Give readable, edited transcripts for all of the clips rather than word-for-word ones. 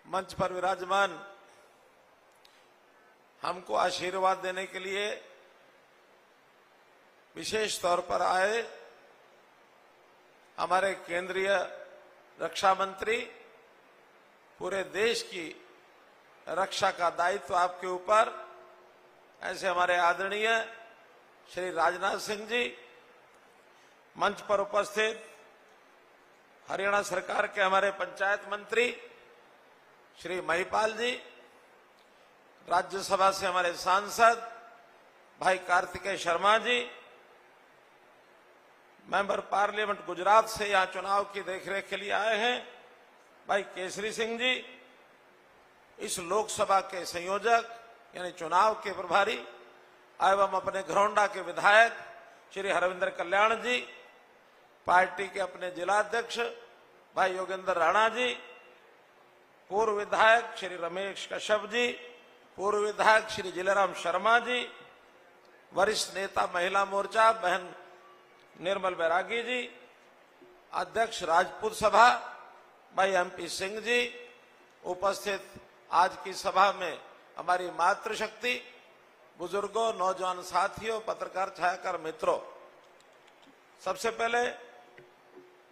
मंच पर विराजमान हमको आशीर्वाद देने के लिए विशेष तौर पर आए हमारे केंद्रीय रक्षा मंत्री, पूरे देश की रक्षा का दायित्व आपके ऊपर, ऐसे हमारे आदरणीय श्री राजनाथ सिंह जी, मंच पर उपस्थित हरियाणा सरकार के हमारे पंचायत मंत्री श्री महिपाल जी, राज्यसभा से हमारे सांसद भाई कार्तिकेय शर्मा जी, मेंबर पार्लियामेंट गुजरात से यहां चुनाव की देखरेख के लिए आए हैं भाई केसरी सिंह जी, इस लोकसभा के संयोजक यानी चुनाव के प्रभारी एवं अपने घरौंडा के विधायक श्री हरविंदर कल्याण जी, पार्टी के अपने जिलाध्यक्ष भाई योगेंद्र राणा जी, पूर्व विधायक श्री रमेश कश्यप जी, पूर्व विधायक श्री जिलेराम शर्मा जी, वरिष्ठ नेता महिला मोर्चा बहन निर्मल बैरागी जी, अध्यक्ष राजपूत सभा भाई एमपी सिंह जी, उपस्थित आज की सभा में हमारी मातृशक्ति, बुजुर्गों, नौजवान साथियों, पत्रकार छायाकार मित्रों, सबसे पहले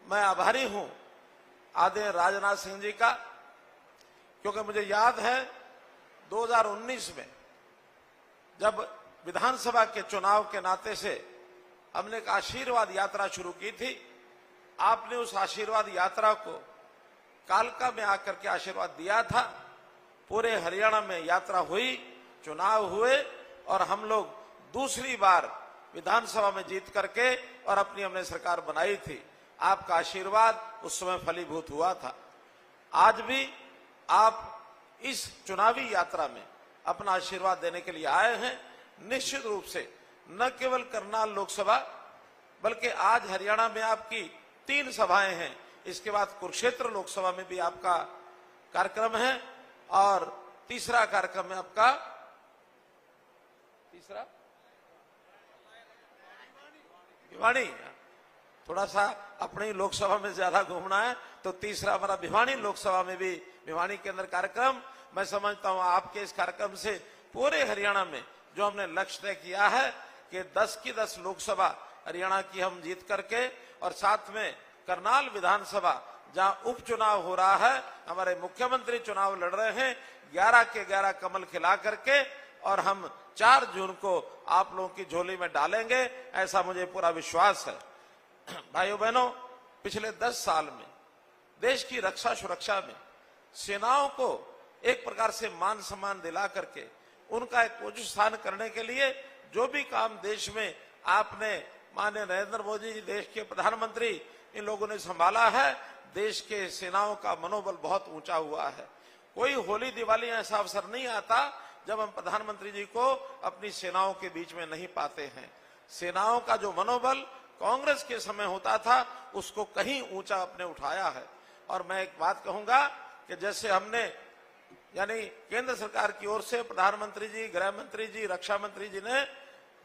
मैं आभारी हूं आदरणीय राजनाथ सिंह जी का, क्योंकि मुझे याद है 2019 में जब विधानसभा के चुनाव के नाते से हमने एक आशीर्वाद यात्रा शुरू की थी, आपने उस आशीर्वाद यात्रा को कालका में आकर के आशीर्वाद दिया था। पूरे हरियाणा में यात्रा हुई, चुनाव हुए और हम लोग दूसरी बार विधानसभा में जीत करके और अपनी हमने सरकार बनाई थी। आपका आशीर्वाद उस समय फलीभूत हुआ था। आज भी आप इस चुनावी यात्रा में अपना आशीर्वाद देने के लिए आए हैं। निश्चित रूप से न केवल करनाल लोकसभा बल्कि आज हरियाणा में आपकी 3 सभाएं हैं, इसके बाद कुरुक्षेत्र लोकसभा में भी आपका कार्यक्रम है और तीसरा कार्यक्रम है आपका भिवानी। थोड़ा सा अपनी लोकसभा में ज्यादा घूमना है तो तीसरा हमारा भिवानी लोकसभा में भी भिवानी के अंदर कार्यक्रम। मैं समझता हूं आपके इस कार्यक्रम से पूरे हरियाणा में जो हमने लक्ष्य तय किया है कि 10 की 10 लोकसभा हरियाणा की हम जीत करके और साथ में करनाल विधानसभा जहां उपचुनाव हो रहा है, हमारे मुख्यमंत्री चुनाव लड़ रहे हैं, 11 के 11 कमल खिला करके और हम 4 जून को आप लोगों की झोली में डालेंगे, ऐसा मुझे पूरा विश्वास है। भाइयों बहनों, पिछले 10 साल में देश की रक्षा सुरक्षा में सेनाओं को एक प्रकार से मान सम्मान दिला करके उनका एक उच्च स्थान करने के लिए जो भी काम देश में आपने माननीय नरेंद्र मोदी जी देश के प्रधानमंत्री इन लोगों ने संभाला है, देश के सेनाओं का मनोबल बहुत ऊंचा हुआ है। कोई होली दिवाली ऐसा अवसर नहीं आता जब हम प्रधानमंत्री जी को अपनी सेनाओं के बीच में नहीं पाते हैं। सेनाओं का जो मनोबल कांग्रेस के समय होता था उसको कहीं ऊंचा आपने उठाया है। और मैं एक बात कहूंगा कि जैसे हमने यानी केंद्र सरकार की ओर से प्रधानमंत्री जी, गृह मंत्री जी, रक्षा मंत्री जी ने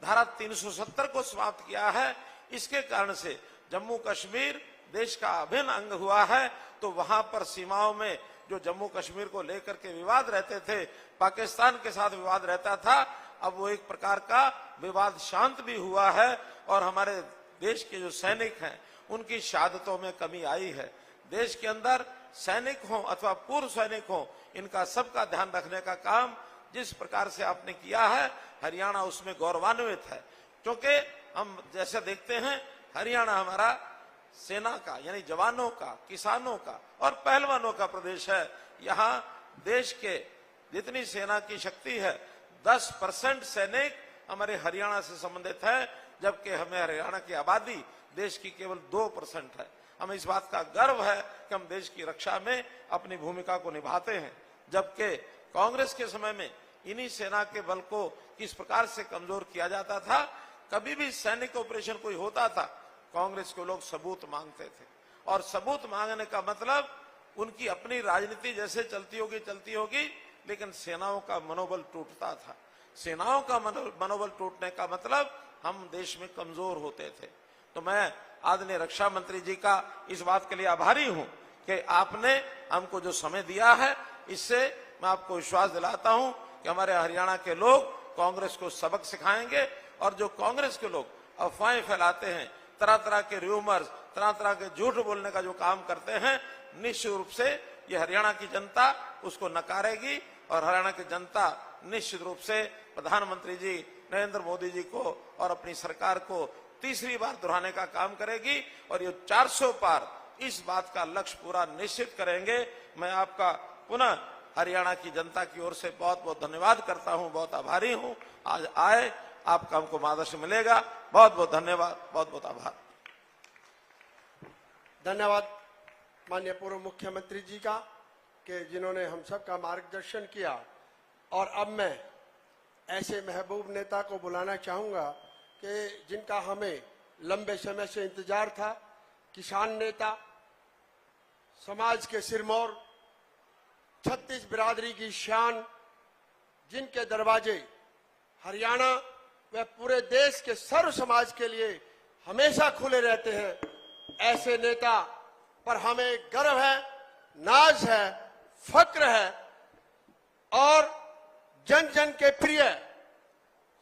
धारा 370 को समाप्त किया है, इसके कारण से जम्मू कश्मीर देश का अभिन्न अंग हुआ है। तो वहां पर सीमाओं में जो जम्मू कश्मीर को लेकर के विवाद रहते थे, पाकिस्तान के साथ विवाद रहता था, अब वो एक प्रकार का विवाद शांत भी हुआ है और हमारे देश के जो सैनिक हैं उनकी शहादतों में कमी आई है। देश के अंदर सैनिक हों अथवा पूर्व सैनिक हों, इनका सबका ध्यान रखने का काम जिस प्रकार से आपने किया है, हरियाणा उसमें गौरवान्वित है। क्योंकि हम जैसे देखते हैं हरियाणा हमारा सेना का यानी जवानों का, किसानों का और पहलवानों का प्रदेश है। यहाँ देश के जितनी सेना की शक्ति है 10% सैनिक हमारे हरियाणा से संबंधित है, जबकि हमें हरियाणा की आबादी देश की केवल 2% है। हमें इस बात का गर्व है कि हम देश की रक्षा में अपनी भूमिका को निभाते हैं, जबकि कांग्रेस के समय में इन्हीं सेना के बल को किस प्रकार से कमजोर किया जाता था। कभी भी सैनिक ऑपरेशन कोई होता था, कांग्रेस के लोग सबूत मांगते थे और सबूत मांगने का मतलब उनकी अपनी राजनीति जैसे चलती होगी, लेकिन सेनाओं का मनोबल टूटता था। सेनाओं का मनोबल टूटने का मतलब हम देश में कमजोर होते थे। तो मैं आदरणीय रक्षा मंत्री जी का इस बात के लिए आभारी हूं कि आपने हमको जो समय दिया है, इससे मैं आपको विश्वास दिलाता हूं कि हमारे हरियाणा के लोग कांग्रेस को सबक सिखाएंगे। और जो कांग्रेस के लोग अफवाहें फैलाते हैं, तरह तरह के र्यूमर्स, तरह तरह के झूठ बोलने का जो काम करते हैं, निश्चित रूप से ये हरियाणा की जनता उसको नकारेगी और हरियाणा की जनता निश्चित रूप से प्रधानमंत्री जी नरेंद्र मोदी जी को और अपनी सरकार को तीसरी बार दोहराने का काम करेगी और ये 400 पार इस बात का लक्ष्य पूरा निश्चित करेंगे। मैं आपका पुनः हरियाणा की जनता की ओर से बहुत बहुत धन्यवाद करता हूं, बहुत आभारी हूं। आज आए, आपका हमको मार्गदर्शन मिलेगा। बहुत बहुत धन्यवाद, बहुत बहुत आभार। धन्यवाद माननीय पूर्व मुख्यमंत्री जी का कि जिन्होंने हम सब का मार्गदर्शन किया। और अब मैं ऐसे महबूब नेता को बुलाना चाहूंगा कि जिनका हमें लंबे समय से इंतजार था, किसान नेता, समाज के सिरमौर, छत्तीस बिरादरी की शान, जिनके दरवाजे हरियाणा व पूरे देश के सर्व समाज के लिए हमेशा खुले रहते हैं, ऐसे नेता पर हमें गर्व है, नाज है, फक्र है। और जन जन के प्रिय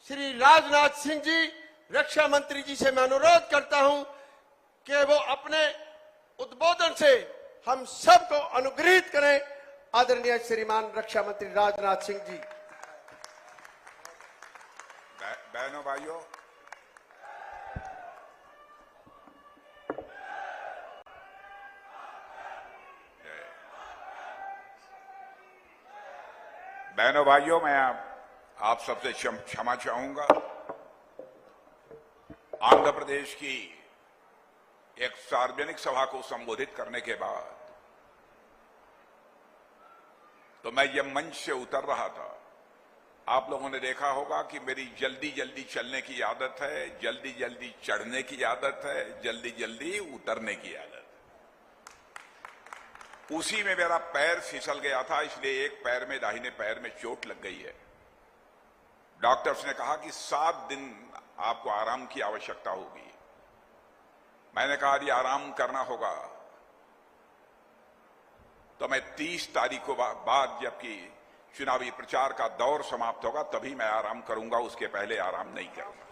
श्री राजनाथ सिंह जी, रक्षा मंत्री जी से मैं अनुरोध करता हूं कि वो अपने उद्बोधन से हम सबको अनुग्रहित करें। आदरणीय श्रीमान रक्षा मंत्री राजनाथ सिंह जी। बहनों भाइयों, मैं आप सबसे क्षमा चाहूंगा। आंध्र प्रदेश की एक सार्वजनिक सभा को संबोधित करने के बाद तो मैं यह मंच से उतर रहा था। आप लोगों ने देखा होगा कि मेरी जल्दी जल्दी चलने की आदत है, जल्दी जल्दी चढ़ने की आदत है, जल्दी जल्दी उतरने की आदत है। उसी में मेरा पैर फिसल गया था, इसलिए एक पैर में, दाहिने पैर में चोट लग गई है। डॉक्टर्स ने कहा कि 7 दिन आपको आराम की आवश्यकता होगी। मैंने कहा यदि आराम करना होगा तो मैं 30 तारीख को बाद, जबकि चुनावी प्रचार का दौर समाप्त होगा, तभी मैं आराम करूंगा, उसके पहले आराम नहीं करूंगा।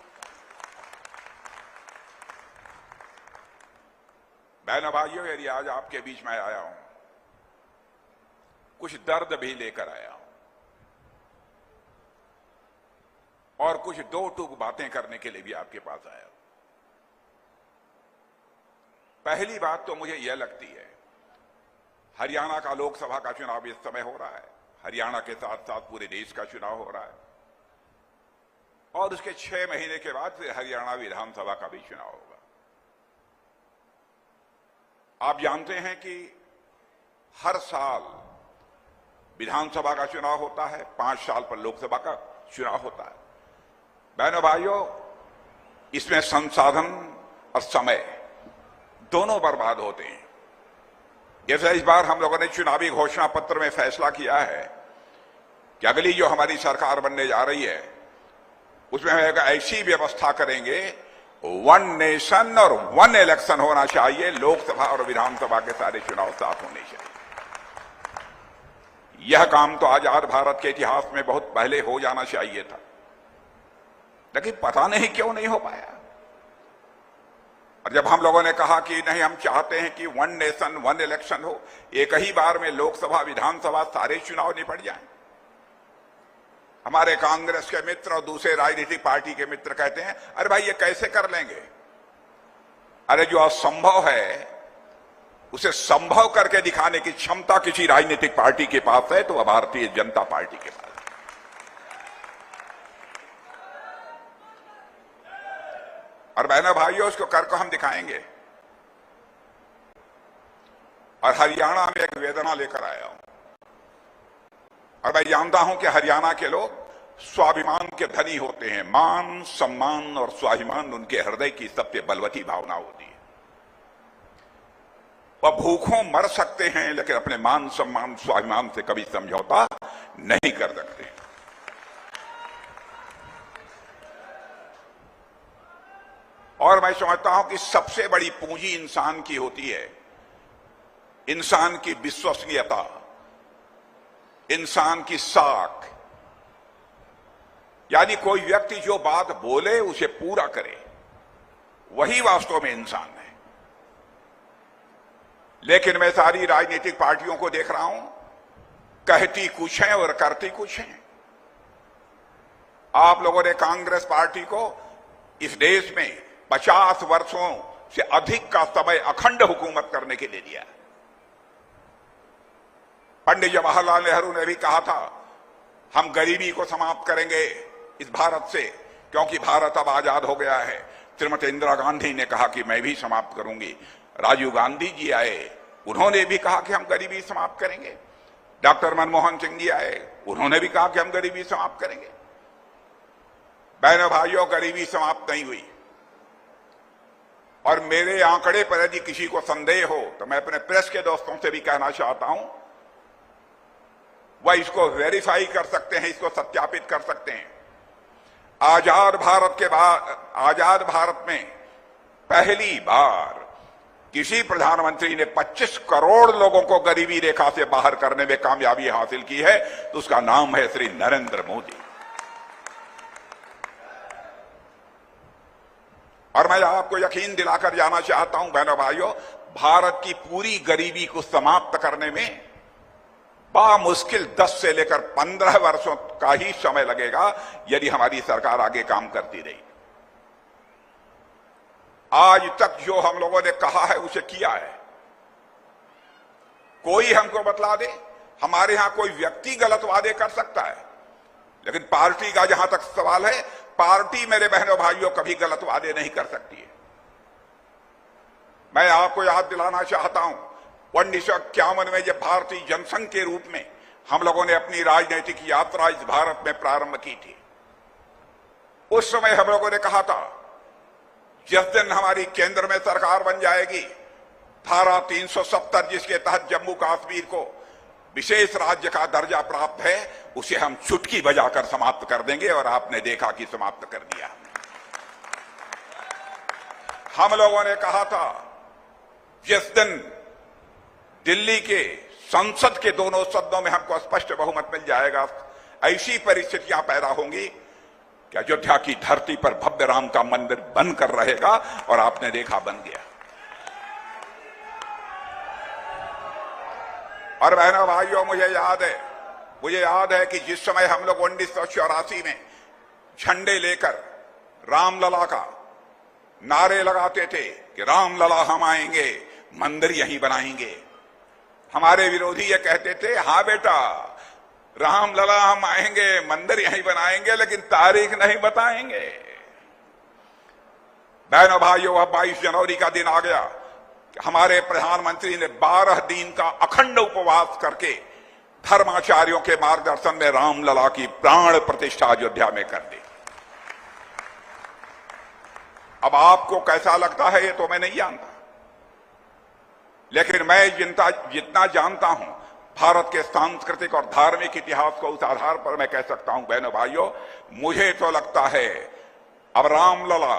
बहनों भाइयों, यदि आज आपके बीच में आया हूं, कुछ दर्द भी लेकर आया हूं और कुछ दो टूक बातें करने के लिए भी आपके पास आया हूं। पहली बात तो मुझे यह लगती है, हरियाणा का लोकसभा का चुनाव इस समय हो रहा है, हरियाणा के साथ साथ पूरे देश का चुनाव हो रहा है और उसके 6 महीने के बाद फिर हरियाणा विधानसभा का भी चुनाव होगा। आप जानते हैं कि हर साल विधानसभा का चुनाव होता है, 5 साल पर लोकसभा का चुनाव होता है। बहनों भाइयों, इसमें संसाधन और समय दोनों बर्बाद होते हैं। जैसे इस बार हम लोगों ने चुनावी घोषणा पत्र में फैसला किया है कि अगली जो हमारी सरकार बनने जा रही है उसमें हम एक ऐसी व्यवस्था करेंगे, 1 नेशन और 1 इलेक्शन होना चाहिए। लोकसभा और विधानसभा के सारे चुनाव साथ होने चाहिए। यह काम तो आजाद भारत के इतिहास में बहुत पहले हो जाना चाहिए था, लेकिन पता नहीं क्यों नहीं हो पाया। और जब हम लोगों ने कहा कि नहीं, हम चाहते हैं कि 1 नेशन 1 इलेक्शन हो, एक ही बार में लोकसभा विधानसभा सारे चुनाव निपट जाएं, हमारे कांग्रेस के मित्र और दूसरे राजनीतिक पार्टी के मित्र कहते हैं अरे भाई ये कैसे कर लेंगे। अरे जो असंभव है उसे संभव करके दिखाने की क्षमता किसी राजनीतिक पार्टी के पास है तो वह भारतीय जनता पार्टी के पास। और बहनों भाइयों, उसको कर को हम दिखाएंगे। और हरियाणा में एक वेदना लेकर आया हूं और मैं जानता हूं कि हरियाणा के लोग स्वाभिमान के धनी होते हैं। मान, सम्मान और स्वाभिमान उनके हृदय की सबसे बलवती भावना होती है। वह भूखों मर सकते हैं लेकिन अपने मान, सम्मान, स्वाभिमान से कभी समझौता नहीं कर सकते। और मैं समझता हूं कि सबसे बड़ी पूंजी इंसान की होती है इंसान की विश्वसनीयता, इंसान की साख, यानी कोई व्यक्ति जो बात बोले उसे पूरा करे, वही वास्तव में इंसान है। लेकिन मैं सारी राजनीतिक पार्टियों को देख रहा हूं, कहती कुछ है और करती कुछ है। आप लोगों ने कांग्रेस पार्टी को इस देश में 50 वर्षों से अधिक का समय अखंड हुकूमत करने के लिए दिया। पंडित जवाहरलाल नेहरू ने भी कहा था, हम गरीबी को समाप्त करेंगे इस भारत से, क्योंकि भारत अब आजाद हो गया है। श्रीमती इंदिरा गांधी ने कहा कि मैं भी समाप्त करूंगी। राजीव गांधी जी आए, उन्होंने भी कहा कि हम गरीबी समाप्त करेंगे। डॉक्टर मनमोहन सिंह जी आए, उन्होंने भी कहा कि हम गरीबी समाप्त करेंगे। बहनों भाइयों, गरीबी समाप्त नहीं हुई। और मेरे आंकड़े पर यदि किसी को संदेह हो तो मैं अपने प्रेस के दोस्तों से भी कहना चाहता हूं, वह इसको वेरीफाई कर सकते हैं, इसको सत्यापित कर सकते हैं। आजाद भारत के बाद, आजाद भारत में पहली बार किसी प्रधानमंत्री ने 25 करोड़ लोगों को गरीबी रेखा से बाहर करने में कामयाबी हासिल की है, तो उसका नाम है श्री नरेंद्र मोदी। और मैं आपको यकीन दिलाकर जाना चाहता हूं बहनों भाइयों, भारत की पूरी गरीबी को समाप्त करने में बामुश्किल 10 से लेकर 15 वर्षों का ही समय लगेगा, यदि हमारी सरकार आगे काम करती रही। आज तक जो हम लोगों ने कहा है उसे किया है। कोई हमको बतला दे, हमारे यहां कोई व्यक्ति गलत वादे कर सकता है, लेकिन पार्टी का जहां तक सवाल है, पार्टी मेरे बहनों भाइयों कभी गलत वादे नहीं कर सकती है। मैं आपको याद दिलाना चाहता हूं, 1951 में जब भारतीय जनसंघ के रूप में हम लोगों ने अपनी राजनीतिक यात्रा इस भारत में प्रारंभ की थी, उस समय हम लोगों ने कहा था, जिस दिन हमारी केंद्र में सरकार बन जाएगी, धारा 370 जिसके तहत जम्मू कश्मीर को विशेष राज्य का दर्जा प्राप्त है, उसे हम चुटकी बजाकर समाप्त कर देंगे। और आपने देखा कि समाप्त कर दिया। हम लोगों ने कहा था, जिस दिन दिल्ली के संसद के दोनों सदनों में हमको स्पष्ट बहुमत मिल जाएगा, ऐसी परिस्थितियां पैदा होंगी कि अयोध्या की धरती पर भव्य राम का मंदिर बनकर रहेगा। और आपने देखा, बन गया। और बहनों भाइयों, मुझे याद है कि जिस समय हम लोग 1984 में झंडे लेकर रामलला का नारे लगाते थे कि रामलला हम आएंगे, मंदिर यहीं बनाएंगे, हमारे विरोधी ये कहते थे, हाँ बेटा रामलला हम आएंगे, मंदिर यहीं बनाएंगे, लेकिन तारीख नहीं बताएंगे। बहनों भाइयों, अब 22 जनवरी का दिन आ गया। हमारे प्रधानमंत्री ने 12 दिन का अखंड उपवास करके धर्माचार्यों के मार्गदर्शन में रामलला की प्राण प्रतिष्ठा अयोध्या में कर दी। अब आपको कैसा लगता है ये तो मैं नहीं जानता, लेकिन मैं जितना जानता हूं भारत के सांस्कृतिक और धार्मिक इतिहास को, उस आधार पर मैं कह सकता हूं बहनों भाइयों, मुझे तो लगता है अब रामलला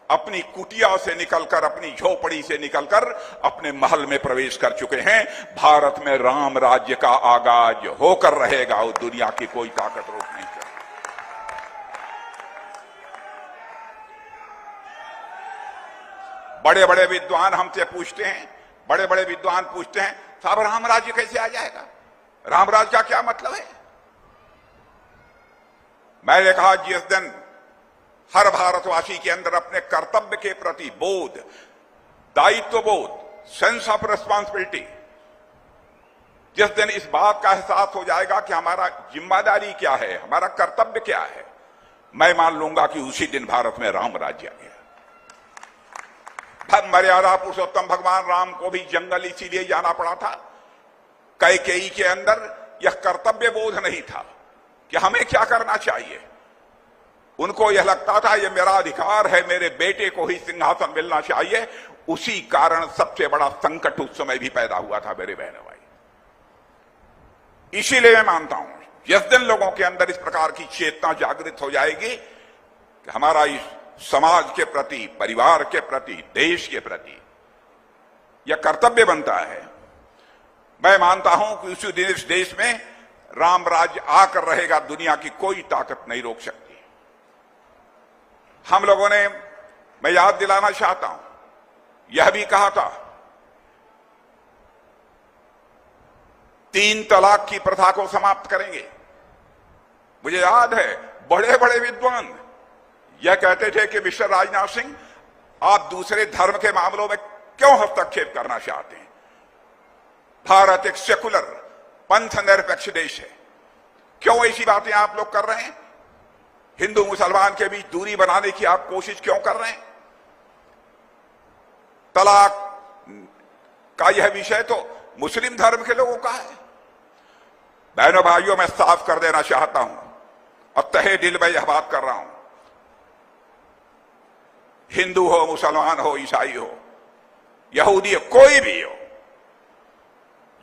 अपनी कुटिया से निकलकर, अपनी झोपड़ी से निकलकर अपने महल में प्रवेश कर चुके हैं। भारत में राम राज्य का आगाज होकर रहेगा और दुनिया की कोई ताकत रोक नहीं सकती। बड़े बड़े विद्वान हमसे पूछते हैं, साहब राम राज्य कैसे आ जाएगा, राम राज्य का क्या मतलब है? मैंने कहा, जिस दिन हर भारतवासी के अंदर अपने कर्तव्य के प्रति बोध, दायित्व बोध, सेंस ऑफ रिस्पॉन्सिबिलिटी, जिस दिन इस बात का एहसास हो जाएगा कि हमारा जिम्मेदारी क्या है, हमारा कर्तव्य क्या है, मैं मान लूंगा कि उसी दिन भारत में राम राज्य आ गया। धर्म मर्यादा पुरुषोत्तम भगवान राम को भी जंगल इसीलिए जाना पड़ा था, कैकेयी के अंदर यह कर्तव्य बोध नहीं था कि हमें क्या करना चाहिए। उनको यह लगता था ये मेरा अधिकार है, मेरे बेटे को ही सिंहासन मिलना चाहिए। उसी कारण सबसे बड़ा संकट उस समय भी पैदा हुआ था मेरे बहनों भाई। इसीलिए मैं मानता हूं, जिस दिन लोगों के अंदर इस प्रकार की चेतना जागृत हो जाएगी कि हमारा इस समाज के प्रति, परिवार के प्रति, देश के प्रति यह कर्तव्य बनता है मैं मानता हूं कि उसी दिन इस देश में राम राज्य आकर रहेगा, दुनिया की कोई ताकत नहीं रोक सकती। हम लोगों ने, मैं याद दिलाना चाहता हूं, यह भी कहा था 3 तलाक की प्रथा को समाप्त करेंगे। मुझे याद है बड़े बड़े विद्वान यह कहते थे कि मिस्टर राजनाथ सिंह, आप दूसरे धर्म के मामलों में क्यों हस्तक्षेप करना चाहते हैं? भारत एक सेकुलर पंथ निरपेक्ष देश है, क्यों ऐसी बातें आप लोग कर रहे हैं? हिंदू मुसलमान के बीच दूरी बनाने की आप कोशिश क्यों कर रहे हैं? तलाक का यह विषय तो मुस्लिम धर्म के लोगों का है। बहनों भाइयों, मैं साफ कर देना चाहता हूं और तहे दिल में यह बात कर रहा हूं, हिंदू हो, मुसलमान हो, ईसाई हो, यहूदी हो, कोई भी हो,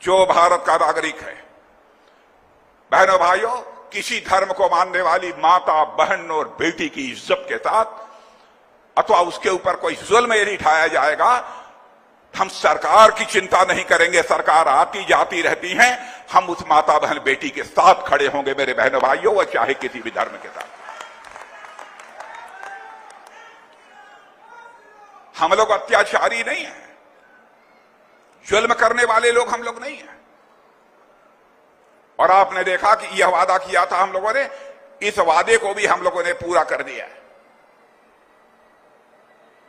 जो भारत का नागरिक है, बहनों भाइयों, किसी धर्म को मानने वाली माता, बहन और बेटी की इज्जत के साथ अथवा उसके ऊपर कोई जुल्म यदि ढाया जाएगा, हम सरकार की चिंता नहीं करेंगे। सरकार आती जाती रहती है, हम उस माता, बहन, बेटी के साथ खड़े होंगे मेरे बहनों भाइयों, वह चाहे किसी भी धर्म के साथ। हम लोग अत्याचारी नहीं हैं, जुल्म करने वाले लोग हम लोग नहीं हैं। और आपने देखा कि यह वादा किया था हम लोगों ने, इस वादे को भी हम लोगों ने पूरा कर दिया है।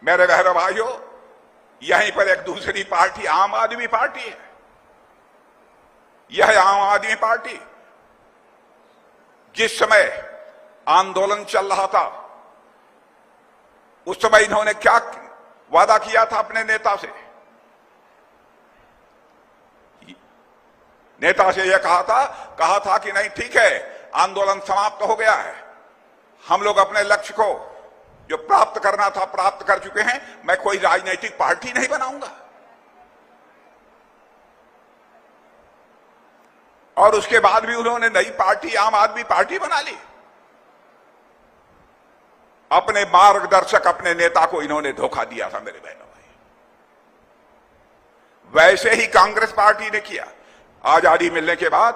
मेरे बहनों भाइयों, यहीं पर एक दूसरी पार्टी आम आदमी पार्टी है। यह आम आदमी पार्टी जिस समय आंदोलन चल रहा था, उस समय इन्होंने क्या वादा किया था अपने नेता से? नेता से यह कहा था कि नहीं, ठीक है, आंदोलन समाप्त हो गया है, हम लोग अपने लक्ष्य को जो प्राप्त करना था प्राप्त कर चुके हैं, मैं कोई राजनीतिक पार्टी नहीं बनाऊंगा। और उसके बाद भी उन्होंने नई पार्टी आम आदमी पार्टी बना ली। अपने मार्गदर्शक, अपने नेता को इन्होंने धोखा दिया था मेरे बहनों भाई। वैसे ही कांग्रेस पार्टी ने किया। आजादी मिलने के बाद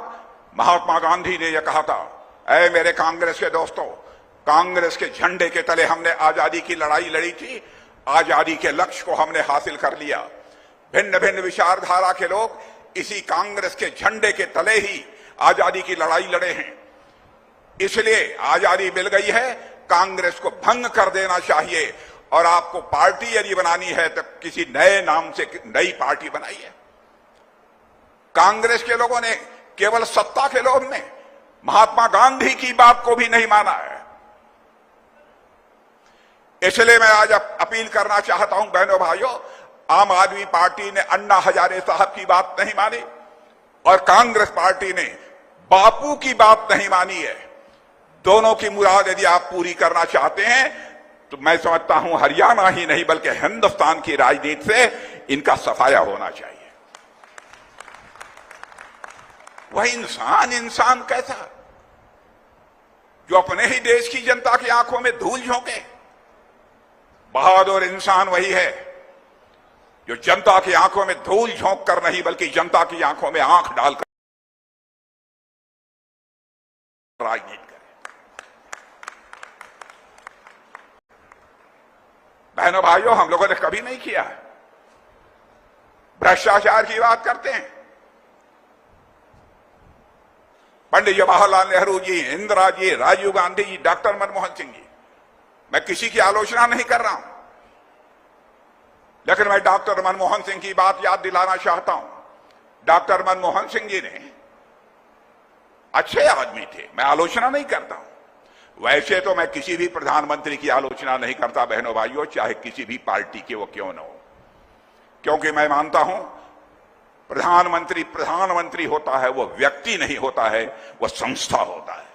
महात्मा गांधी ने यह कहा था, ऐ मेरे कांग्रेस के दोस्तों, कांग्रेस के झंडे के तले हमने आजादी की लड़ाई लड़ी थी, आजादी के लक्ष्य को हमने हासिल कर लिया। भिन्न भिन्न विचारधारा के लोग इसी कांग्रेस के झंडे के तले ही आजादी की लड़ाई लड़े हैं, इसलिए आजादी मिल गई है, कांग्रेस को भंग कर देना चाहिए और आपको पार्टी यदि बनानी है तो किसी नए नाम से नई पार्टी बनाइए। कांग्रेस के लोगों ने केवल सत्ता के लोभ में महात्मा गांधी की बात को भी नहीं माना है। इसलिए मैं आज अपील करना चाहता हूं बहनों भाइयों, आम आदमी पार्टी ने अन्ना हजारे साहब की बात नहीं मानी और कांग्रेस पार्टी ने बापू की बात नहीं मानी है। दोनों की मुराद यदि आप पूरी करना चाहते हैं तो मैं समझता हूं हरियाणा ही नहीं बल्कि हिंदुस्तान की राजनीति से इनका सफाया होना चाहिए। वह इंसान कैसा जो अपने ही देश की जनता की आंखों में धूल झोंके? बहादुर इंसान वही है जो जनता की आंखों में धूल झोंक कर नहीं बल्कि जनता की आंखों में आंख डालकर राजनीति करे। बहनों भाइयों, हम लोगों ने कभी नहीं किया है। भ्रष्टाचार की बात करते हैं। पंडित जवाहरलाल नेहरू जी, इंदिरा जी, राजीव गांधी जी, डॉक्टर मनमोहन सिंह जी, मैं किसी की आलोचना नहीं कर रहा हूं, लेकिन मैं डॉक्टर मनमोहन सिंह की बात याद दिलाना चाहता हूं। डॉक्टर मनमोहन सिंह जी ने अच्छे आदमी थे, मैं आलोचना नहीं करता हूं। वैसे तो मैं किसी भी प्रधानमंत्री की आलोचना नहीं करता बहनों भाइयों, चाहे किसी भी पार्टी के वो क्यों न हो, क्योंकि मैं मानता हूं प्रधानमंत्री होता है, वो व्यक्ति नहीं होता है, वो संस्था होता है।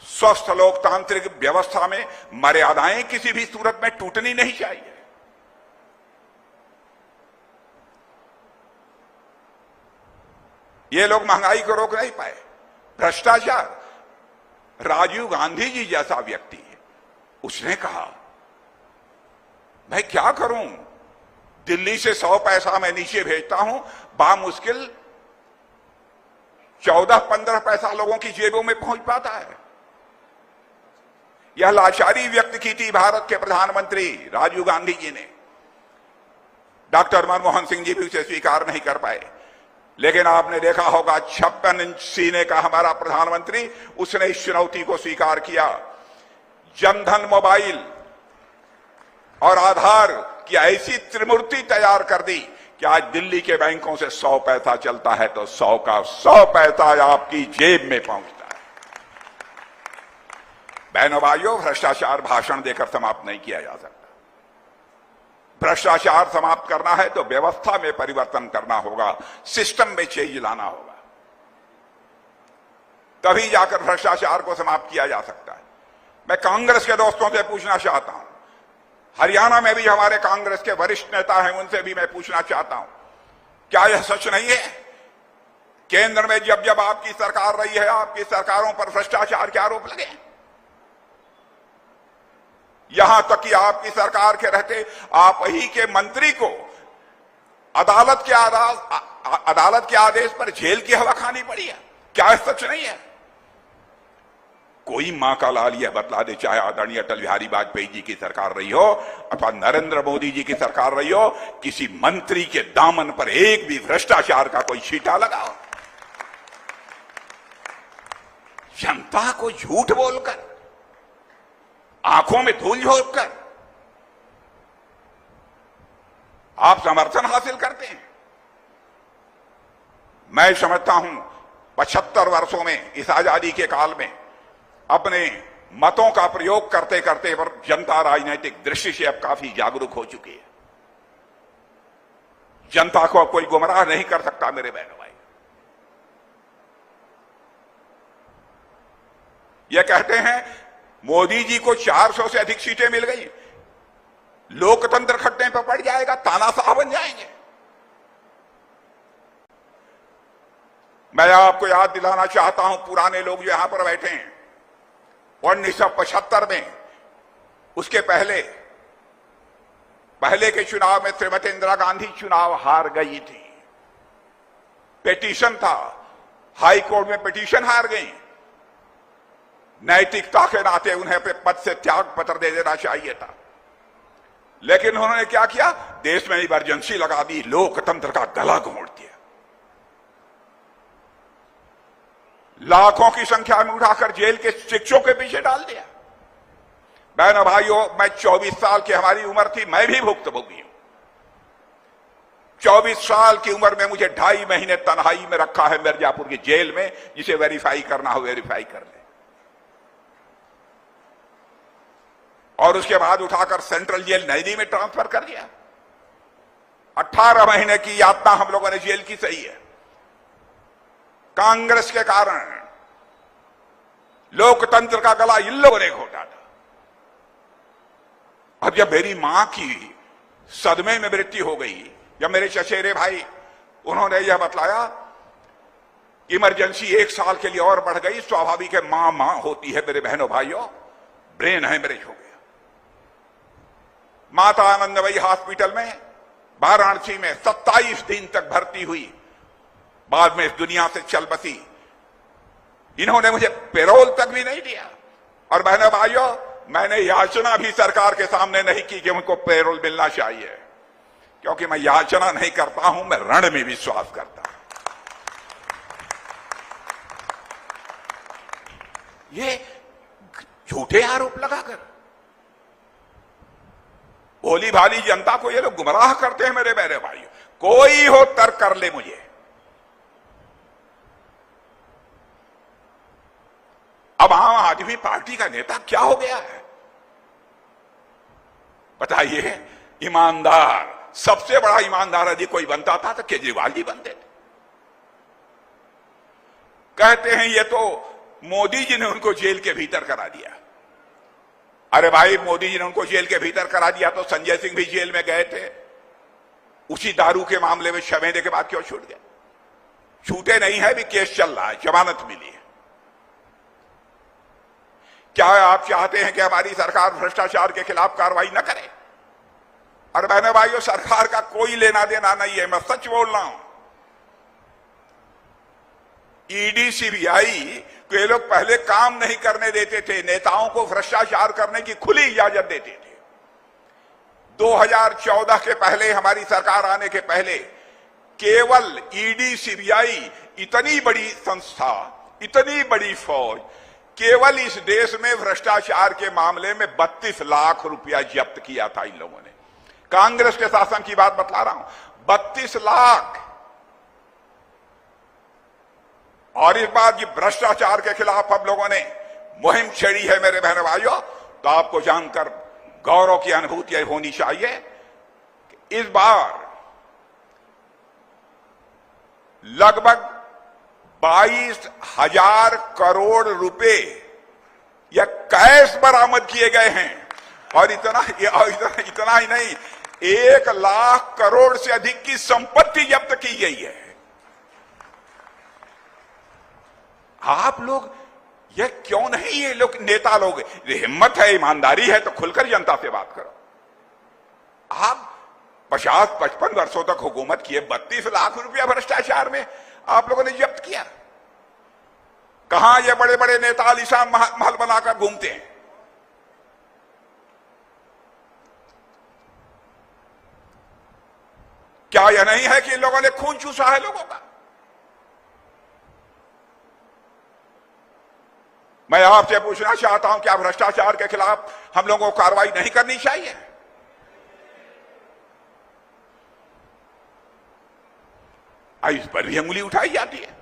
स्वस्थ लोकतांत्रिक व्यवस्था में मर्यादाएं किसी भी सूरत में टूटनी नहीं चाहिए। ये लोग महंगाई को रोक नहीं पाए, भ्रष्टाचार। राजीव गांधी जी जैसा व्यक्ति है, उसने कहा मैं क्या करूं, दिल्ली से 100 पैसा मैं नीचे भेजता हूं, बामुश्किल 14-15 पैसा लोगों की जेबों में पहुंच पाता है। यह लाचारी व्यक्त की थी भारत के प्रधानमंत्री राजीव गांधी जी ने। डॉक्टर मनमोहन सिंह जी भी उसे स्वीकार नहीं कर पाए। लेकिन आपने देखा होगा 56 इंच सीने का हमारा प्रधानमंत्री, उसने इस चुनौती को स्वीकार किया। जनधन मोबाइल और आधार की ऐसी त्रिमूर्ति तैयार कर दी कि आज दिल्ली के बैंकों से 100 पैसा चलता है तो 100 का 100 पैसा आपकी जेब में पहुंचता है। बहनों भाइयों, भ्रष्टाचार भाषण देकर समाप्त नहीं किया जा सकता। भ्रष्टाचार समाप्त करना है तो व्यवस्था में परिवर्तन करना होगा, सिस्टम में चेंज लाना होगा, तभी जाकर भ्रष्टाचार को समाप्त किया जा सकता है। मैं कांग्रेस के दोस्तों से पूछना चाहता हूं, हरियाणा में भी हमारे कांग्रेस के वरिष्ठ नेता हैं, उनसे भी मैं पूछना चाहता हूं, क्या यह सच नहीं है केंद्र में जब जब आपकी सरकार रही है, आपकी सरकारों पर भ्रष्टाचार के आरोप लगे? यहां तक कि आपकी सरकार के रहते आप ही के मंत्री को अदालत के आदेश पर जेल की हवा खानी पड़ी है। क्या सच नहीं है? कोई मां का लाल यह बतला दे, चाहे आदरणीय अटल बिहारी वाजपेयी जी की सरकार रही हो अथवा नरेंद्र मोदी जी की सरकार रही हो, किसी मंत्री के दामन पर एक भी भ्रष्टाचार का कोई छींटा लगाओ। जनता को झूठ बोलकर, आंखों में धूल झोंककर आप समर्थन हासिल करते हैं। मैं समझता हूं 75 वर्षों में, इस आजादी के काल में अपने मतों का प्रयोग करते करते पर जनता राजनीतिक दृष्टि से अब काफी जागरूक हो चुकी है। जनता को अब कोई गुमराह नहीं कर सकता। मेरे बहनों भाई, ये कहते हैं मोदी जी को 400 से अधिक सीटें मिल गई, लोकतंत्र खट्टे पर पड़ जाएगा, तानाशाह बन जाएंगे। मैं आपको याद दिलाना चाहता हूं, पुराने लोग जो यहां पर बैठे हैं, 1975 में, उसके पहले के चुनाव में श्रीमती इंदिरा गांधी चुनाव हार गई थी। पिटीशन था, हाई कोर्ट में पिटीशन हार गई। नैतिकता के नाते उन्हें अपने पद से त्याग पत्र दे देना चाहिए था, लेकिन उन्होंने क्या किया? देश में इमरजेंसी लगा दी, लोकतंत्र का गला घोंट दिया, लाखों की संख्या में उठाकर जेल के शिक्षों के पीछे डाल दिया। बहनों भाइयों, मैं 24 साल की हमारी उम्र थी, मैं भी भुक्तभोगी हूं। 24 साल की उम्र में मुझे 2.5 महीने तन्हाई में रखा है मिर्जापुर की जेल में। जिसे वेरीफाई करना हो वेरीफाई कर ले, और उसके बाद उठाकर सेंट्रल जेल नैनी में ट्रांसफर कर दिया। 18 महीने की यातना हम लोगों ने जेल की सही है। कांग्रेस के कारण लोकतंत्र का गला इन लोगों ने घोटा था। अब जब मेरी मां की सदमे में मृत्यु हो गई, जब मेरे चचेरे भाई उन्होंने यह बतलाया इमरजेंसी 1 साल के लिए और बढ़ गई, स्वाभाविक है, मां होती है। मेरे बहनों भाइयों, ब्रेन हेमरेज हो गया। माता आनंदमयी हॉस्पिटल में वाराणसी में 27 दिन तक भर्ती हुई, बाद में इस दुनिया से चल बसी। इन्होंने मुझे पेरोल तक भी नहीं दिया। और बहनों भाइयों, मैंने याचना भी सरकार के सामने नहीं की कि उनको पेरोल मिलना चाहिए, क्योंकि मैं याचना नहीं करता हूं, मैं रण में विश्वास करता हूं। ये झूठे आरोप लगाकर भोली भाली जनता को ये लोग गुमराह करते हैं। मेरे बहरे भाइयों, कोई हो तर्क कर ले मुझे। अब आम आदमी पार्टी का नेता क्या हो गया है बताइए? ईमानदार, सबसे बड़ा ईमानदार यदि कोई बनता था तो केजरीवाल जी बनते थे। कहते हैं ये तो मोदी जी ने उनको जेल के भीतर करा दिया। अरे भाई, मोदी जी ने उनको जेल के भीतर करा दिया तो संजय सिंह भी जेल में गए थे। उसी दारू के मामले में 6 महीने के बाद क्यों छूट गए? छूटे नहीं है, भी केस चल रहा है, जमानत मिली है। क्या आप चाहते हैं कि हमारी सरकार भ्रष्टाचार के खिलाफ कार्रवाई न करे? और बहनों भाइयों, सरकार का कोई लेना देना नहीं है, मैं सच बोल रहा हूं। ईडी सीबीआई को ये लोग पहले काम नहीं करने देते थे, नेताओं को भ्रष्टाचार करने की खुली इजाजत देते थे। 2014 के पहले, हमारी सरकार आने के पहले, केवल ईडी सीबीआई इतनी बड़ी संस्था, इतनी बड़ी फौज, केवल इस देश में भ्रष्टाचार के मामले में 32 लाख रुपया जब्त किया था इन लोगों ने। कांग्रेस के शासन की बात बतला रहा हूं, 32 लाख। और इस बार की भ्रष्टाचार के खिलाफ हम लोगों ने मुहिम छेड़ी है मेरे बहनों भाइयों, तो आपको जानकर गौरव की अनुभूति होनी चाहिए कि इस बार लगभग 22,000 करोड़ रुपए या कैश बरामद किए गए हैं। और इतना ही नहीं, 1 लाख करोड़ से अधिक की संपत्ति जब्त की गई है। आप लोग ये क्यों नहीं, ये लोग नेता लोग, हिम्मत है, ईमानदारी है तो खुलकर जनता से बात करो। आप 50-55 वर्षों तक हुकूमत किए, 32 लाख रुपया भ्रष्टाचार में आप लोगों ने जब्त किया। कहां ये बड़े बड़े नेता आलीशान महल बनाकर घूमते हैं? क्या यह नहीं है कि इन लोगों ने खून चूसा है लोगों का? मैं आपसे पूछना चाहता हूं, क्या भ्रष्टाचार के खिलाफ हम लोगों को कार्रवाई नहीं करनी चाहिए? इस पर भी अंगुली उठाई जाती है।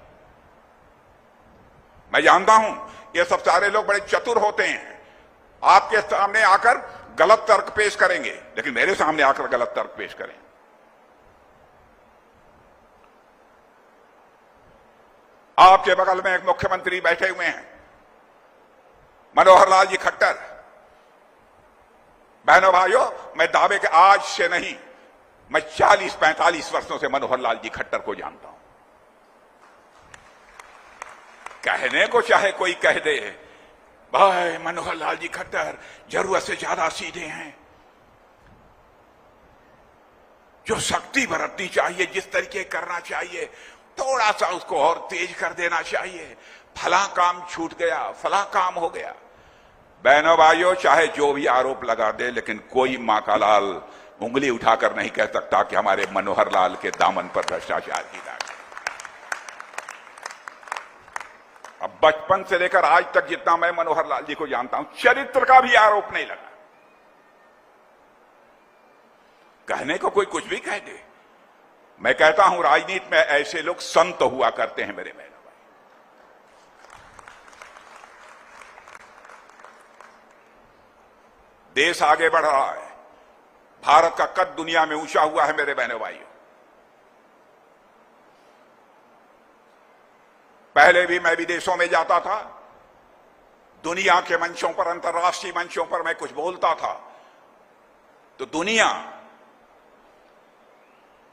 मैं जानता हूं ये सब सारे लोग बड़े चतुर होते हैं, आपके सामने आकर गलत तर्क पेश करेंगे, लेकिन मेरे सामने आकर गलत तर्क पेश करें। आपके बगल में एक मुख्यमंत्री बैठे हुए हैं, मनोहर लाल जी खट्टर। बहनों भाइयों, मैं दावे के आज से नहीं, मैं 40-45 वर्षों से मनोहर लाल जी खट्टर को जानता हूं। कहने को चाहे कोई कह दे, भाई मनोहर लाल जी खट्टर जरूरत से ज्यादा सीधे हैं, जो शक्ति बरतनी चाहिए, जिस तरीके करना चाहिए, थोड़ा सा उसको और तेज कर देना चाहिए, फला काम छूट गया, फला काम हो गया। बहनों भाइयों, चाहे जो भी आरोप लगा दे, लेकिन कोई मां का लाल उंगली उठाकर नहीं कह सकता कि हमारे मनोहर लाल के दामन पर भ्रष्टाचार की दाग। अब बचपन से लेकर आज तक जितना मैं मनोहर लाल जी को जानता हूं, चरित्र का भी आरोप नहीं लगा। कहने को कोई कुछ भी कह दे। मैं कहता हूं, राजनीति में ऐसे लोग संत हुआ करते हैं मेरे बहनों भाई। देश आगे बढ़ रहा है, भारत का कद दुनिया में ऊंचा हुआ है मेरे बहनों भाइयों। पहले भी मैं विदेशों में जाता था, दुनिया के मंचों पर, अंतर्राष्ट्रीय मंचों पर मैं कुछ बोलता था तो दुनिया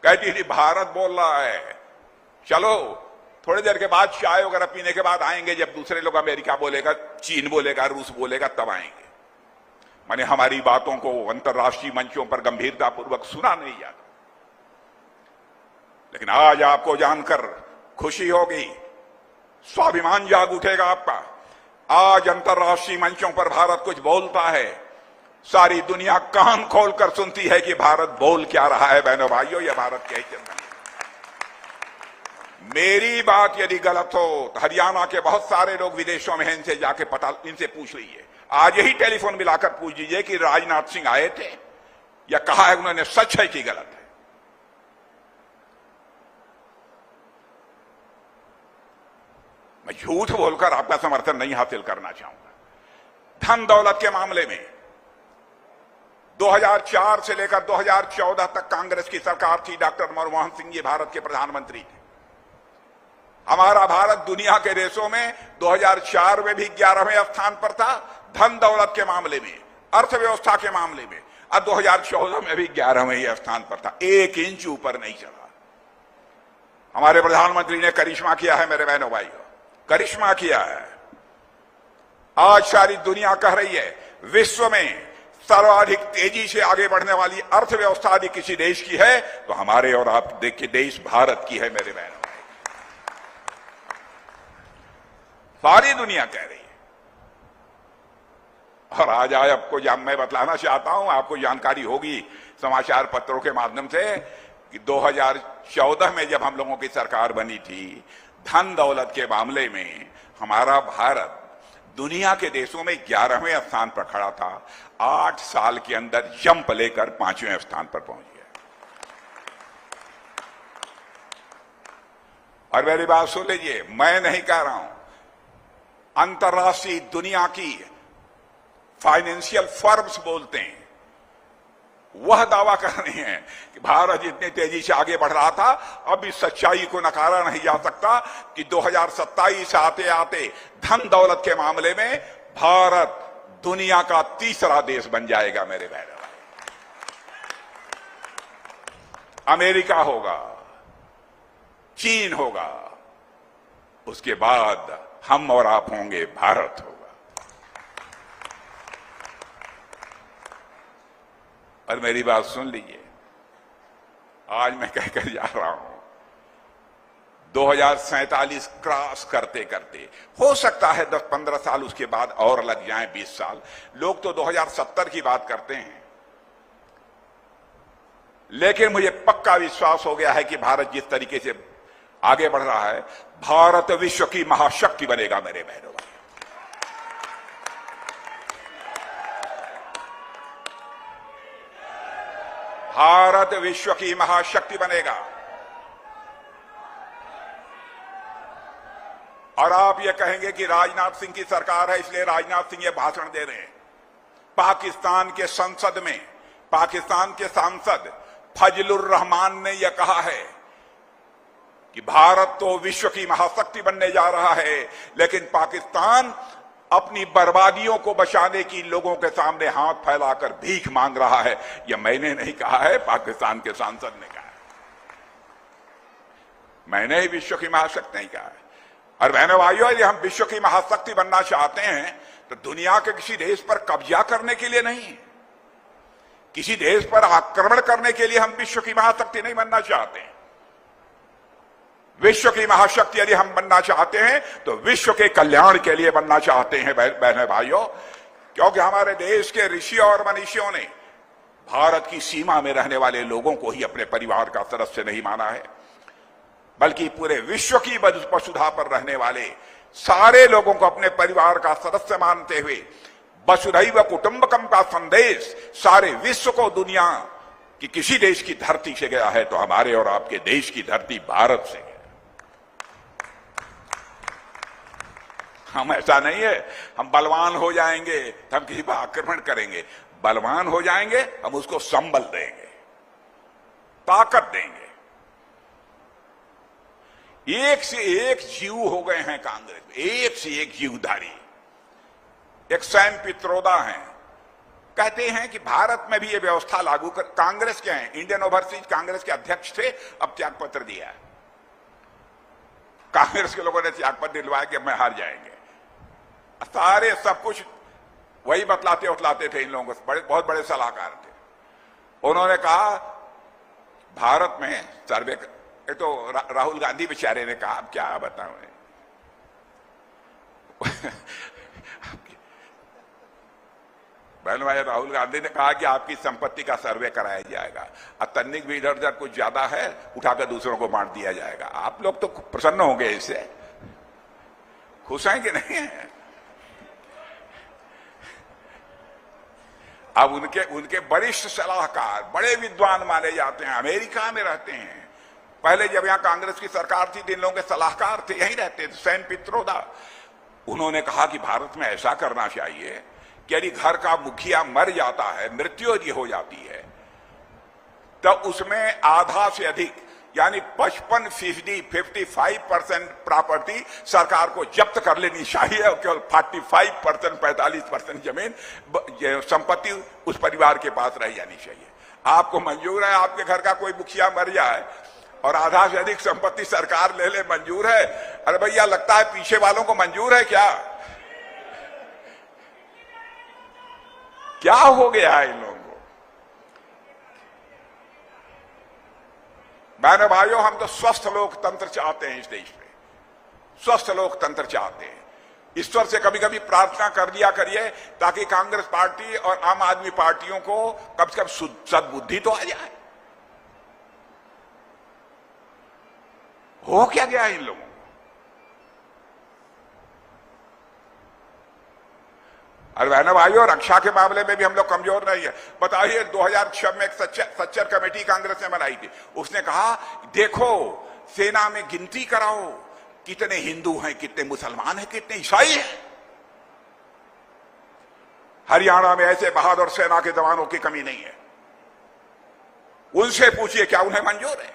कहती थी भारत बोल रहा है, चलो थोड़ी देर के बाद चाय वगैरह पीने के बाद आएंगे, जब दूसरे लोग अमेरिका बोलेगा, चीन बोलेगा, रूस बोलेगा, तब आएंगे। माने हमारी बातों को अंतर्राष्ट्रीय मंचों पर गंभीरतापूर्वक सुना नहीं जाता। लेकिन आज आपको जानकर खुशी होगी, स्वाभिमान जाग उठेगा आपका। आज अंतर्राष्ट्रीय मंचों पर भारत कुछ बोलता है, सारी दुनिया कान खोलकर सुनती है कि भारत बोल क्या रहा है। बहनों भाइयों, यह भारत की हैसियत है। मेरी बात यदि गलत हो तो हरियाणा के बहुत सारे लोग विदेशों में हैं, इनसे जाके पता, इनसे पूछ लीजिए। आज यही टेलीफोन मिलाकर पूछ लीजिए कि राजनाथ सिंह आए थे या कहा है उन्होंने, सच है कि गलत है। मैं झूठ बोलकर आपका समर्थन नहीं हासिल करना चाहूंगा। धन दौलत के मामले में 2004 से लेकर 2014 तक कांग्रेस की सरकार थी, डॉक्टर मनमोहन सिंह जी भारत के प्रधानमंत्री थे। हमारा भारत दुनिया के देशों में 2004 में भी 11वें स्थान पर था धन दौलत के मामले में, अर्थव्यवस्था के मामले में, और 2014 में भी 11वें स्थान पर था, 1 इंच ऊपर नहीं चला। हमारे प्रधानमंत्री ने करिश्मा किया है मेरे बहनों भाइयों, करिश्मा किया है। आज सारी दुनिया कह रही है विश्व में सर्वाधिक तेजी से आगे बढ़ने वाली अर्थव्यवस्था यदि किसी देश की है तो हमारे और आप देखिए देश भारत की है मेरे बहनों। सारी दुनिया कह रही है। और आज आपको मैं बतलाना चाहता हूं, आपको जानकारी होगी समाचार पत्रों के माध्यम से कि 2014 में जब हम लोगों की सरकार बनी थी, धन दौलत के मामले में हमारा भारत दुनिया के देशों में 11वें स्थान पर खड़ा था। 8 साल के अंदर जंप लेकर 5वें स्थान पर पहुंच गया। और मेरी बात सुन लीजिए, मैं नहीं कह रहा हूं, अंतर्राष्ट्रीय दुनिया की फाइनेंशियल फर्म्स बोलते हैं, वह दावा कर रहे हैं कि भारत जितनी तेजी से आगे बढ़ रहा था, अब इस सच्चाई को नकारा नहीं जा सकता कि 2027 आते आते धन दौलत के मामले में भारत दुनिया का तीसरा देश बन जाएगा मेरे बहनों। अमेरिका होगा, चीन होगा, उसके बाद हम और आप होंगे, भारत होगा। और मेरी बात सुन लीजिए, आज मैं कहकर जा रहा हूं 2047 क्रॉस करते करते हो सकता है 10-15 साल उसके बाद और लग जाएं, 20 साल। लोग तो 2070 की बात करते हैं, लेकिन मुझे पक्का विश्वास हो गया है कि भारत जिस तरीके से आगे बढ़ रहा है, भारत विश्व की महाशक्ति बनेगा मेरे बहनों। भारत विश्व की महाशक्ति बनेगा। और आप ये कहेंगे कि राजनाथ सिंह की सरकार है इसलिए राजनाथ सिंह ये भाषण दे रहे हैं। पाकिस्तान के संसद में पाकिस्तान के सांसद फजलुर रहमान ने यह कहा है कि भारत तो विश्व की महाशक्ति बनने जा रहा है, लेकिन पाकिस्तान अपनी बर्बादियों को बचाने की लोगों के सामने हाथ फैलाकर भीख मांग रहा है। यह मैंने नहीं कहा है, पाकिस्तान के सांसद ने कहा है। मैंने ही विश्व की महाशक्ति नहीं कहा है। और बहनों भाइयों, यदि हम विश्व की महाशक्ति बनना चाहते हैं तो दुनिया के किसी देश पर कब्जा करने के लिए नहीं, किसी देश पर आक्रमण करने के लिए हम विश्व की महाशक्ति नहीं बनना चाहते हैं। विश्व की महाशक्ति यदि हम बनना चाहते हैं तो विश्व के कल्याण के लिए बनना चाहते हैं बहनों भाइयों, क्योंकि हमारे देश के ऋषि और मनीषियों ने भारत की सीमा में रहने वाले लोगों को ही अपने परिवार का सदस्य नहीं माना है, बल्कि पूरे विश्व की वसुधा पर रहने वाले सारे लोगों को अपने परिवार का सदस्य मानते हुए वसुधैव कुटुंबकम का संदेश सारे विश्व को दुनिया की किसी देश की धरती से गया है तो हमारे और आपके देश की धरती भारत से गया। हम ऐसा नहीं है हम बलवान हो जाएंगे तो हम किसी पर आक्रमण करेंगे। बलवान हो जाएंगे हम उसको संबल देंगे, ताकत देंगे। एक से एक जीव हो गए हैं कांग्रेस में, एक से एक जीवधारी। एक सैम पित्रोदा हैं, कहते हैं कि भारत में भी ये व्यवस्था लागू कर। कांग्रेस के हैं, इंडियन ओवरसीज कांग्रेस के अध्यक्ष थे, अब त्याग पत्र दिया है। कांग्रेस के लोगों ने त्याग पत्र दिलवाया कि मैं हार जाएंगे। सारे सब कुछ वही बतलाते उतलाते थे इन लोगों को, बहुत बड़े सलाहकार थे। उन्होंने कहा भारत में सर्वे, तो राहुल गांधी बेचारे ने कहा, अब क्या बताऊं बहन भाई, राहुल गांधी ने कहा कि आपकी संपत्ति का सर्वे कराया जाएगा, तनिक भी इधर उधर कुछ ज्यादा है उठाकर दूसरों को बांट दिया जाएगा। आप लोग तो प्रसन्न होंगे, इससे खुश हैं कि नहीं है? अब उनके वरिष्ठ सलाहकार बड़े विद्वान माने जाते हैं, अमेरिका में रहते हैं। पहले जब यहां कांग्रेस की सरकार थी, इन लोगों के सलाहकार थे, यहीं रहते थे, सैम पित्रोदा। उन्होंने कहा कि भारत में ऐसा करना चाहिए कि यदि घर का मुखिया मर जाता है, मृत्यु यदि हो जाती है, तो उसमें आधा से अधिक यानी 55% प्रॉपर्टी सरकार को जब्त कर लेनी चाहिए और केवल 45% जमीन संपत्ति उस परिवार के पास रह जानी चाहिए। आपको मंजूर है आपके घर का कोई मुखिया मर जाए और आधा से अधिक संपत्ति सरकार ले ले? मंजूर है? अरे भैया, लगता है पीछे वालों को मंजूर है क्या? क्या हो गया है इन लोगों को? बहनों भाइयों, हम तो स्वस्थ लोकतंत्र चाहते हैं इस देश में, स्वस्थ लोकतंत्र चाहते हैं। ईश्वर से कभी कभी प्रार्थना कर लिया करिए ताकि कांग्रेस पार्टी और आम आदमी पार्टियों को कम से कम सद्बुद्धि तो आ जाए। हो क्या गया इन लोगों को? और बहनों भाइयों, रक्षा के मामले में भी हम लोग कमजोर नहीं है। बताइए, 2006 में एक सच्चर कमेटी कांग्रेस ने बनाई थी। उसने कहा देखो, सेना में गिनती कराओ, कितने हिंदू हैं, कितने मुसलमान हैं, कितने ईसाई हैं। हरियाणा में ऐसे बहादुर सेना के जवानों की कमी नहीं है। उनसे पूछिए क्या उन्हें मंजूर है?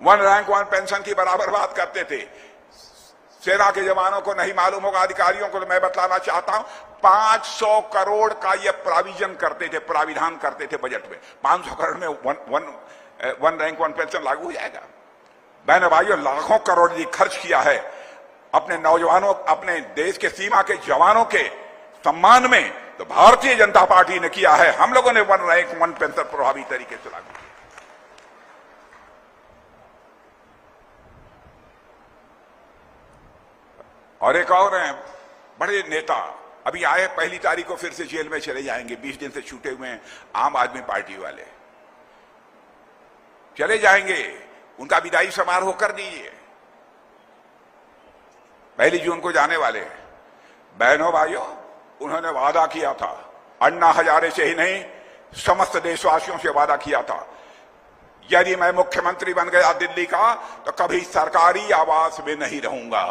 वन रैंक वन पेंशन की बराबर बात करते थे। सेना के जवानों को नहीं मालूम होगा, अधिकारियों को तो मैं बतलाना चाहता हूं, 500 करोड़ का ये प्राविजन करते थे, प्राविधान करते थे बजट में। 500 करोड़ में वन रैंक वन पेंशन लागू हो जाएगा। बहनों भाइयों, लाखों करोड़ जी खर्च किया है अपने नौजवानों, अपने देश के सीमा के जवानों के सम्मान में, तो भारतीय जनता पार्टी ने किया है। हम लोगों ने वन रैंक वन पेंशन प्रभावी तरीके से लागू किया। और एक और हैं बड़े नेता, अभी आए, पहली तारीख को फिर से जेल में चले जाएंगे। 20 दिन से छूटे हुए हैं आम आदमी पार्टी वाले, चले जाएंगे। उनका विदाई समारोह कर दीजिए, 1 जून को जाने वाले हैं। बहनों भाइयों, उन्होंने वादा किया था, अन्ना हजारे से ही नहीं समस्त देशवासियों से वादा किया था, यदि मैं मुख्यमंत्री बन गया दिल्ली का तो कभी सरकारी आवास में नहीं रहूंगा।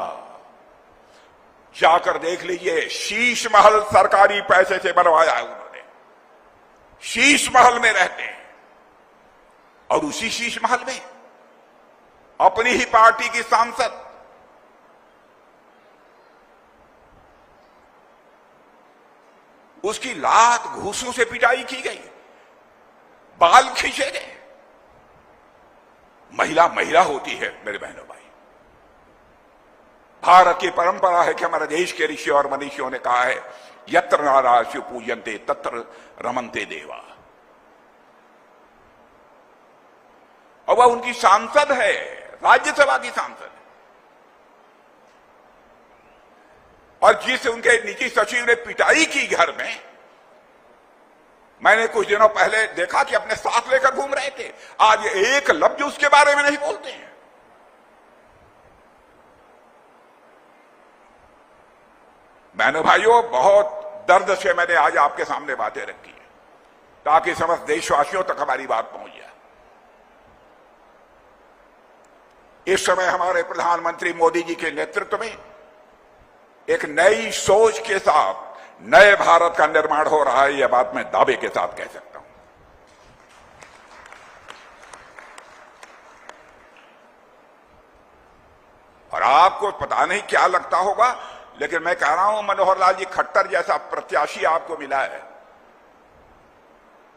जाकर देख लीजिए, शीश महल सरकारी पैसे से बनवाया है उन्होंने। शीश महल में रहते हैं और उसी शीश महल में अपनी ही पार्टी की सांसद उसकी लात घूसों से पिटाई की गई, बाल खींचे गए। महिला महिला होती है मेरे बहनों भाई। भारत की परंपरा है कि हमारे देश के ऋषि और मनीषियों ने कहा है, यत्र नाराशु पूजन्ते तत्र रमन्ते देवा। और वह उनकी सांसद है, राज्यसभा की सांसद है। और जिस उनके निजी सचिव ने पिटाई की घर में, मैंने कुछ दिनों पहले देखा कि अपने साथ लेकर घूम रहे थे। आज एक लफ्ज उसके बारे में नहीं बोलते हैं। बहनों भाइयों, बहुत दर्द से मैंने आज आपके सामने बातें रखी है ताकि समस्त देशवासियों तक हमारी बात पहुंच जाए। इस समय हमारे प्रधानमंत्री मोदी जी के नेतृत्व में एक नई सोच के साथ नए भारत का निर्माण हो रहा है, यह बात मैं दावे के साथ कह सकता हूं। और आपको पता नहीं क्या लगता होगा, लेकिन मैं कह रहा हूं, मनोहर लाल जी खट्टर जैसा प्रत्याशी आपको मिला है।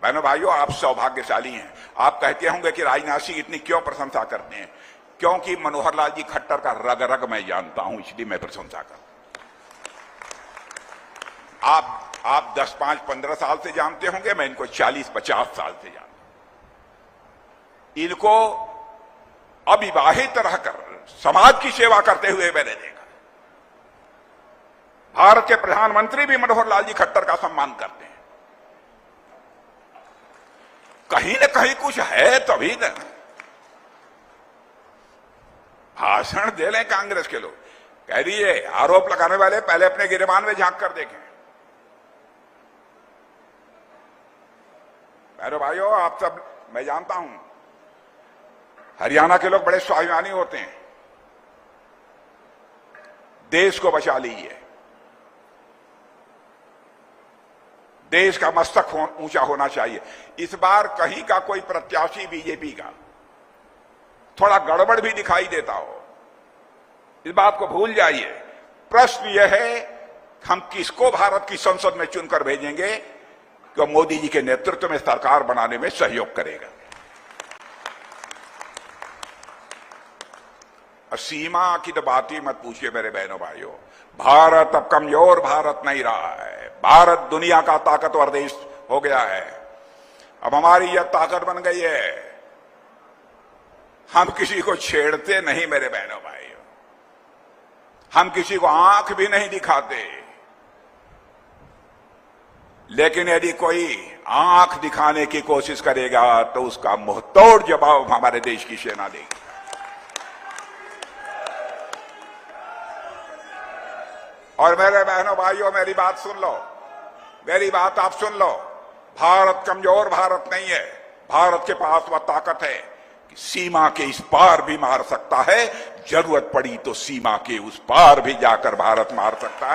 बहनों भाइयों, आप सौभाग्यशाली हैं। आप कहते होंगे कि राजनाथ सिंह इतनी क्यों प्रशंसा करते हैं? क्योंकि मनोहर लाल जी खट्टर का रग रग मैं जानता हूं, इसलिए मैं प्रशंसा करता हूं। आप 10, 5, 15 साल से जानते होंगे, मैं इनको 40, 50 साल से जानता हूं। इनको अविवाहित रहकर समाज की सेवा करते हुए मैंने देखा। भारत के प्रधानमंत्री भी मनोहर लाल जी खट्टर का सम्मान करते हैं। कहीं न कहीं कुछ है तभी न। भाषण दे लें कांग्रेस के लोग, कह दीजिए आरोप लगाने वाले पहले अपने गिरेबान में झांक कर देखें। अरे भाइयों, आप सब, मैं जानता हूं हरियाणा के लोग बड़े स्वाभिमानी होते हैं। देश को बचा लीजिए, देश का मस्तक ऊंचा होना चाहिए। इस बार कहीं का कोई प्रत्याशी बीजेपी का थोड़ा गड़बड़ भी दिखाई देता हो, इस बात को भूल जाइए। प्रश्न यह है, हम किसको भारत की संसद में चुनकर भेजेंगे कि मोदी जी के नेतृत्व में सरकार बनाने में सहयोग करेगा। और सीमा की तो बात ही मत पूछिए मेरे बहनों भाइयों। भारत अब कमजोर भारत नहीं रहा है। भारत दुनिया का ताकतवर देश हो गया है। अब हमारी यह ताकत बन गई है, हम किसी को छेड़ते नहीं मेरे बहनों भाइयों, हम किसी को आंख भी नहीं दिखाते। लेकिन यदि कोई आंख दिखाने की कोशिश करेगा तो उसका मुंहतोड़ जवाब हमारे देश की सेना देगी। और मेरे बहनों भाइयों, मेरी बात सुन लो, मेरी बात आप सुन लो। भारत कमजोर भारत नहीं है। भारत के पास वह ताकत है कि सीमा के इस पार भी मार सकता है, जरूरत पड़ी तो सीमा के उस पार भी जाकर भारत मार सकता है।